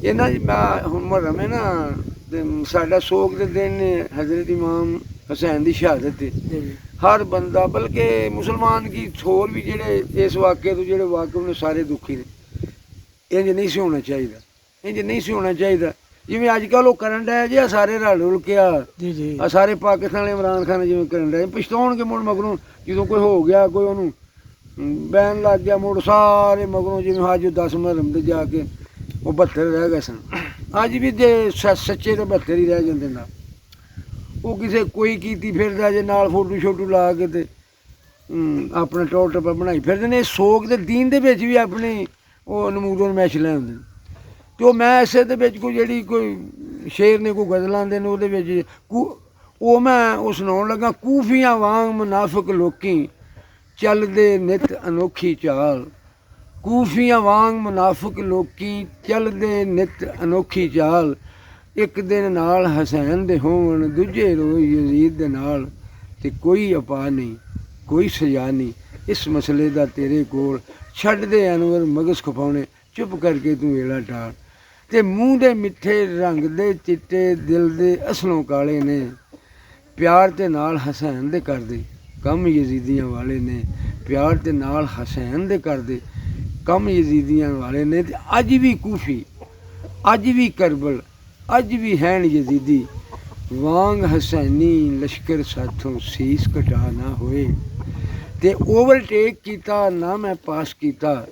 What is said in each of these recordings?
ਇਹਨਾਂ ਦੀ ਹੁਣ ਮੁਹਰਮ ਹੈ ਨਾ, ਤੇ ਸਾਡਾ ਸੋਗ ਦੇ ਦਿਨ ਨੇ ਹਜ਼ਰਤ ਇਮਾਮ ਹੁਸੈਨ ਦੀ ਸ਼ਹਾਦਤ ਹੈ। ਹਰ ਬੰਦਾ ਬਲਕਿ ਮੁਸਲਮਾਨ ਕੀ ਹੋਰ ਵੀ ਜਿਹੜੇ ਇਸ ਵਾਕਿਏ ਤੋਂ ਜਿਹੜੇ ਵਾਕਿਫ ਨੇ ਸਾਰੇ ਦੁਖੀ ਨੇ। ਇੰਝ ਨਹੀਂ ਸੀ ਹੋਣਾ ਚਾਹੀਦਾ, ਇੰਝ ਨਹੀਂ ਸੀ ਹੋਣਾ ਚਾਹੀਦਾ। ਜਿਵੇਂ ਅੱਜ ਕੱਲ੍ਹ ਉਹ ਕਰਨ ਡਿਆ ਜੀ, ਸਾਰੇ ਰਲ ਰੁਲ ਕੇ ਆ ਸਾਰੇ ਪਾਕਿਸਤਾਨ ਵਾਲੇ ਇਮਰਾਨ ਖਾਨ ਜਿਵੇਂ ਕਰਨ ਡਿਆ, ਪਛਤਾਉਣਗੇ ਮੁੜ ਮਗਰੋਂ ਜਦੋਂ ਕੋਈ ਹੋ ਗਿਆ, ਕੋਈ ਉਹਨੂੰ ਬੈਨ ਲੱਗ ਗਿਆ, ਮੁੜ ਸਾਰੇ ਮਗਰੋਂ ਜਿਵੇਂ ਅੱਜ 10 ਮੁਹਰਮ ਦੇ ਜਾ ਕੇ ਉਹ 72 ਰਹਿ ਗਏ ਸਨ। ਅੱਜ ਵੀ ਜੇ ਸੱਚੇ ਤਾਂ 72 ਹੀ ਰਹਿ ਜਾਂਦੇ ਨਾ। ਉਹ ਕਿਸੇ ਕੋਈ ਕੀਤੀ ਫਿਰਦਾ ਜੇ ਨਾਲ ਫੋਟੋ ਸ਼ੋਟੋ ਲਾ ਕੇ ਤੇ ਆਪਣਾ ਟੌਰ ਟੱਪਾ ਬਣਾਈ ਫਿਰਦੇ ਨੇ। ਸੋਗ ਦੇ ਦੀਨ ਦੇ ਵਿੱਚ ਵੀ ਆਪਣੀ ਉਹ ਨਮੂਦੋਂ ਮੈਚ ਲੈ ਆਉਂਦੇ ਨੇ। ਅਤੇ ਉਹ ਮੈਂ ਇਸੇ ਦੇ ਵਿੱਚ ਕੋਈ ਜਿਹੜੀ ਕੋਈ ਸ਼ੇਰ ਨੇ ਕੋਈ ਗਜ਼ਲ ਆਉਂਦੇ ਨੇ ਉਹਦੇ ਵਿੱਚ ਉਹ ਮੈਂ ਉਹ ਸੁਣਾਉਣ ਲੱਗਾ। ਕੂਫੀਆਂ ਵਾਂਗ ਮੁਨਾਫਿਕ ਲੋਕੀ ਚੱਲਦੇ ਨਿੱਤ ਅਨੋਖੀ ਚਾਲ, ਕੂਫੀਆਂ ਵਾਂਗ ਮੁਨਾਫਿਕ ਲੋਕੀ ਚੱਲਦੇ ਨਿੱਤ ਅਨੋਖੀ ਚਾਲ। ਇੱਕ ਦਿਨ ਨਾਲ ਹਸੈਨ ਦੇ ਹੋਣ, ਦੂਜੇ ਰੋਜ਼ ਯਜ਼ੀਦ ਦੇ ਨਾਲ, ਅਤੇ ਕੋਈ ਉਪਾਅ ਨਹੀਂ, ਕੋਈ ਸਜ਼ਾ ਨਹੀਂ ਇਸ ਮਸਲੇ ਦਾ ਤੇਰੇ ਕੋਲ। ਛੱਡ ਦੇ ਅਨਵਰ ਮਗਜ਼ ਖਪਾਉਣੇ, ਚੁੱਪ ਕਰਕੇ ਤੂੰ ਵੇਲਾ ਟਾਲ। ਅਤੇ ਮੂੰਹ ਦੇ ਮਿੱਠੇ ਰੰਗ ਦੇ ਚਿੱਟੇ, ਦਿਲ ਦੇ ਅਸਲੋਂ ਕਾਲੇ ਨੇ। ਪਿਆਰ ਦੇ ਨਾਲ ਹਸੈਨ ਦੇ ਕਰਦੇ ਕੰਮ ਯਜ਼ੀਦੀਆਂ ਵਾਲੇ ਨੇ। ਪਿਆਰ ਦੇ ਨਾਲ ਹਸੈਨ ਦੇ ਕਰਦੇ ਕੰਮ ਯਜ਼ੀਦੀਆਂ ਵਾਲੇ ਨੇ। ਅਤੇ ਅੱਜ ਵੀ ਕੂਫੀ, ਅੱਜ ਵੀ ਕਰਬਲ, ਅੱਜ ਵੀ ਹੈਨ ਯਜ਼ੀਦੀ ਵਾਂਗ ਹਸੈਨੀ ਲਸ਼ਕਰ ਸਾਥੋਂ ਸੀਸ ਕਟਾ ਨਾ ਹੋਏ। ਅਤੇ ਓਵਰਟੇਕ ਕੀਤਾ ਨਾ ਮੈਂ ਪਾਸ ਕੀਤਾ,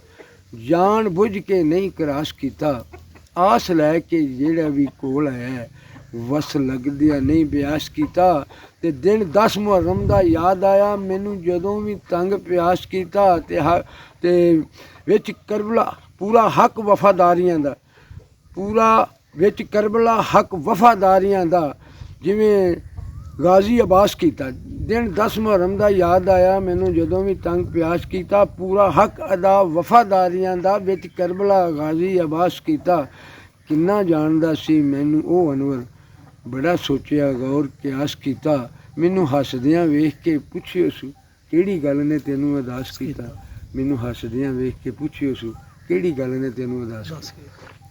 ਜਾਣ ਬੁੱਝ ਕੇ ਨਹੀਂ ਕਰਾਸ ਕੀਤਾ। ਆਸ ਲੈ ਕੇ ਜਿਹੜਾ ਵੀ ਕੋਲ ਆਇਆ, ਵਸ ਲੱਗਦਿਆਂ ਨਹੀਂ ਬਿਆਸ ਕੀਤਾ। ਅਤੇ ਦਿਨ 10 ਮੁਹਰਮ ਦਾ ਯਾਦ ਆਇਆ ਮੈਨੂੰ, ਜਦੋਂ ਵੀ ਤੰਗ ਪਿਆਸ ਕੀਤਾ। ਅਤੇ ਵਿੱਚ ਕਰਬਲਾ ਪੂਰਾ ਹੱਕ ਵਫਾਦਾਰੀਆਂ ਦਾ, ਪੂਰਾ ਵਿੱਚ ਕਰਬਲਾ ਹੱਕ ਵਫਾਦਾਰੀਆਂ ਦਾ, ਜਿਵੇਂ ਗਾਜ਼ੀ ਅਬਾਸ ਕੀਤਾ। ਦਿਨ 10 ਮੁਹਰਮ ਦਾ ਯਾਦ ਆਇਆ ਮੈਨੂੰ, ਜਦੋਂ ਵੀ ਤੰਗ ਪਿਆਸ ਕੀਤਾ। ਪੂਰਾ ਹੱਕ ਅਦਾ ਵਫਾਦਾਰੀਆਂ ਦਾ, ਵਿੱਚ ਕਰਬਲਾ ਗਾਜ਼ੀ ਅਬਾਸ ਕੀਤਾ। ਕਿੰਨਾ ਜਾਣਦਾ ਸੀ ਮੈਨੂੰ ਉਹ ਅਨਵਰ, ਬੜਾ ਸੋਚਿਆ ਗੌਰ ਕਿਆਸ ਕੀਤਾ। ਮੈਨੂੰ ਹੱਸਦਿਆਂ ਵੇਖ ਕੇ ਪੁੱਛਿਓ ਸੂ, ਕਿਹੜੀ ਗੱਲ ਨੇ ਤੈਨੂੰ ਉਦਾਸ ਕੀਤਾ। ਮੈਨੂੰ ਹੱਸਦਿਆਂ ਵੇਖ ਕੇ ਪੁੱਛਿਓ ਸੂ, ਕਿਹੜੀ ਗੱਲ ਨੇ ਤੈਨੂੰ ਉਦਾਸ ਕੀਤਾ।